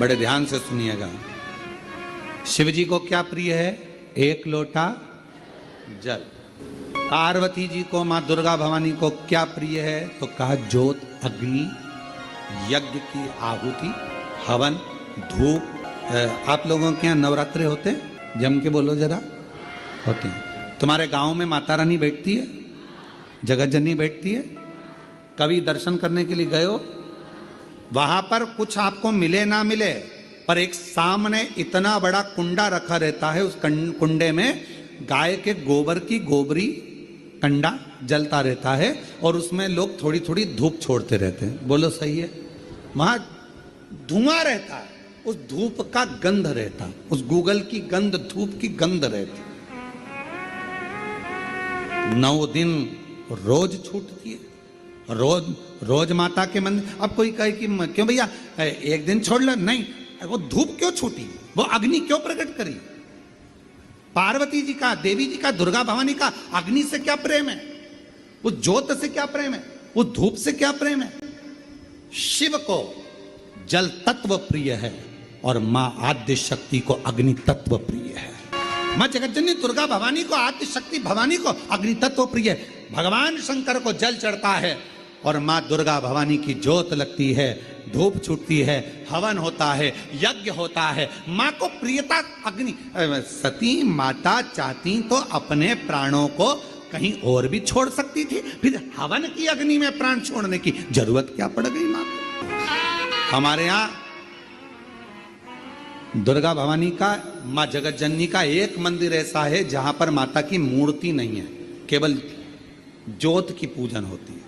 बड़े ध्यान से सुनिएगा। शिव जी को क्या प्रिय है? एक लोटा जल। पार्वती जी को, मां दुर्गा भवानी को क्या प्रिय है? तो कहा ज्योत, अग्नि, यज्ञ की आहुति, हवन, धूप। आप लोगों के यहाँ नवरात्रे होते हैं? जम के बोलो जरा। होते हैं। तुम्हारे गांव में माता रानी बैठती है, जगत जननी बैठती है? कभी दर्शन करने के लिए गए हो? वहां पर कुछ आपको मिले ना मिले, पर एक सामने इतना बड़ा कुंडा रखा रहता है, उस कुंडे में गाय के गोबर की गोबरी कंडा जलता रहता है और उसमें लोग थोड़ी थोड़ी धूप छोड़ते रहते हैं। बोलो सही है? वहां धुआं रहता है, उस धूप का गंध रहता, उस गूगल की गंध, धूप की गंध रहती। 9 दिन रोज छूटती है, रोज माता के मंदिर। अब कोई कहे कि क्यों भैया एक दिन छोड़ लो? नहीं, वो धूप क्यों छूटी? वो अग्नि क्यों प्रकट करी? पार्वती जी का, देवी जी का, दुर्गा भवानी का अग्नि से क्या प्रेम है? उस ज्योत से क्या प्रेम है? उस धूप से क्या प्रेम है? शिव को जल तत्व प्रिय है और मां आद्य शक्ति को अग्नि तत्व प्रिय है। मां जगतजननी दुर्गा भवानी को, आद्य शक्ति भवानी को अग्नि तत्व प्रिय है। भगवान शंकर को जल चढ़ता है और मां दुर्गा भवानी की ज्योत लगती है, धूप छूटती है, हवन होता है, यज्ञ होता है। मां को प्रियता अग्नि। सती माता चाहती तो अपने प्राणों को कहीं और भी छोड़ सकती थी, फिर हवन की अग्नि में प्राण छोड़ने की जरूरत क्या पड़ गई मां को? हमारे यहां दुर्गा भवानी का, मां जगत जननी का एक मंदिर ऐसा है जहां पर माता की मूर्ति नहीं है, केवल ज्योत की पूजन होती है।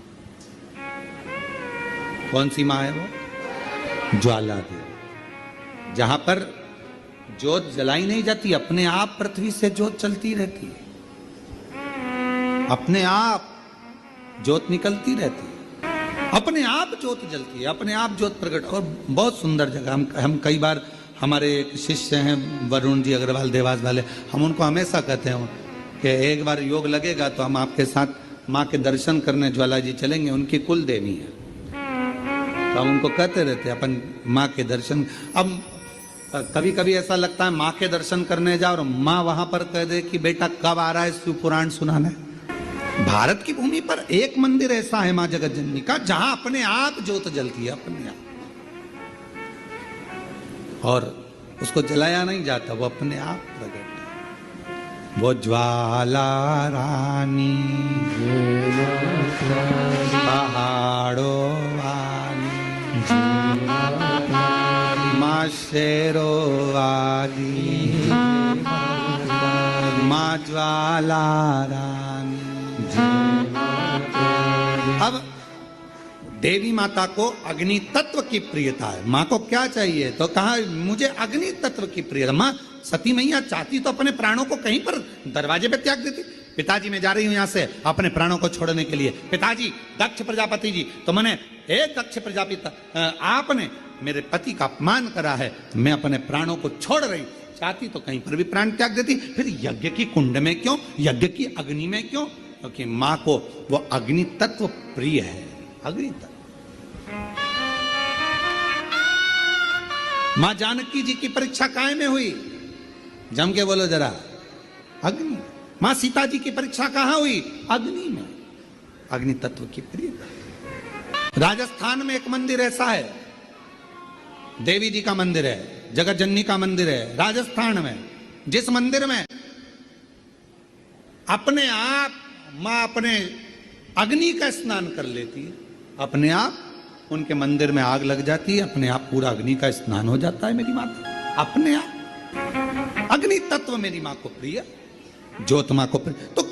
कौन सी मां है वो? ज्वाला देवी। जहां पर ज्योत जलाई नहीं जाती, अपने आप पृथ्वी से ज्योत चलती रहती है, अपने आप ज्योत निकलती रहती है, अपने आप ज्योत जलती है, अपने आप ज्योत प्रकट। और बहुत सुंदर जगह। हम कई बार, हमारे एक शिष्य हैं वरुण जी अग्रवाल देवास वाले, हम उनको हमेशा कहते हैं कि एक बार योग लगेगा तो हम आपके साथ माँ के दर्शन करने ज्वाला जी चलेंगे। उनकी कुल देवी है, तो हम उनको कहते रहते हैं अपन माँ के दर्शन। अब कभी कभी ऐसा लगता है माँ के दर्शन करने जाओ और माँ वहां पर कह दे कि बेटा कब आ रहा है शिव पुराण सुनाने। भारत की भूमि पर एक मंदिर ऐसा है माँ जगत जननी का जहां अपने आप ज्योत जलती है, अपने आप, और उसको जलाया नहीं जाता, वो अपने आप प्रकट है। वो ज्वाला रानी पहाड़ों वाली, माँ शेरों वाली, माँ ज्वाला रानी। अब देवी माता को अग्नि तत्व की प्रियता है। माँ को क्या चाहिए? तो कहा मुझे अग्नि तत्व की प्रियता। माँ सती मैया चाहती तो अपने प्राणों को कहीं पर दरवाजे पे त्याग देती। पिताजी मैं जा रही हूं यहां से अपने प्राणों को छोड़ने के लिए। पिताजी, दक्ष प्रजापति जी, तो मैंने एक दक्ष प्रजापति, आपने मेरे पति का अपमान करा है, मैं अपने प्राणों को छोड़ रही। चाहती तो कहीं पर भी प्राण त्याग देती। फिर यज्ञ की कुंड में क्यों? यज्ञ की अग्नि में क्यों? क्योंकि माँ को वो अग्नि तत्व प्रिय है। अग्नि तत्व। मां जानकी जी की परीक्षा काय में हुई? जम के बोलो जरा। अग्नि। मां सीता जी की परीक्षा कहां हुई? अग्नि में। अग्नि तत्व की प्रियता। राजस्थान में एक मंदिर ऐसा है, देवी जी का मंदिर है, जगत जननी का मंदिर है राजस्थान में, जिस मंदिर में अपने आप मां अपने अग्नि का स्नान कर लेती है, अपने आप उनके मंदिर में आग लग जाती है, अपने आप पूरा अग्नि का स्नान हो जाता है मेरी माता, अपने आप। अग्नि तत्व मेरी मां को प्रिय, ज्योत मां को प्रिय। तो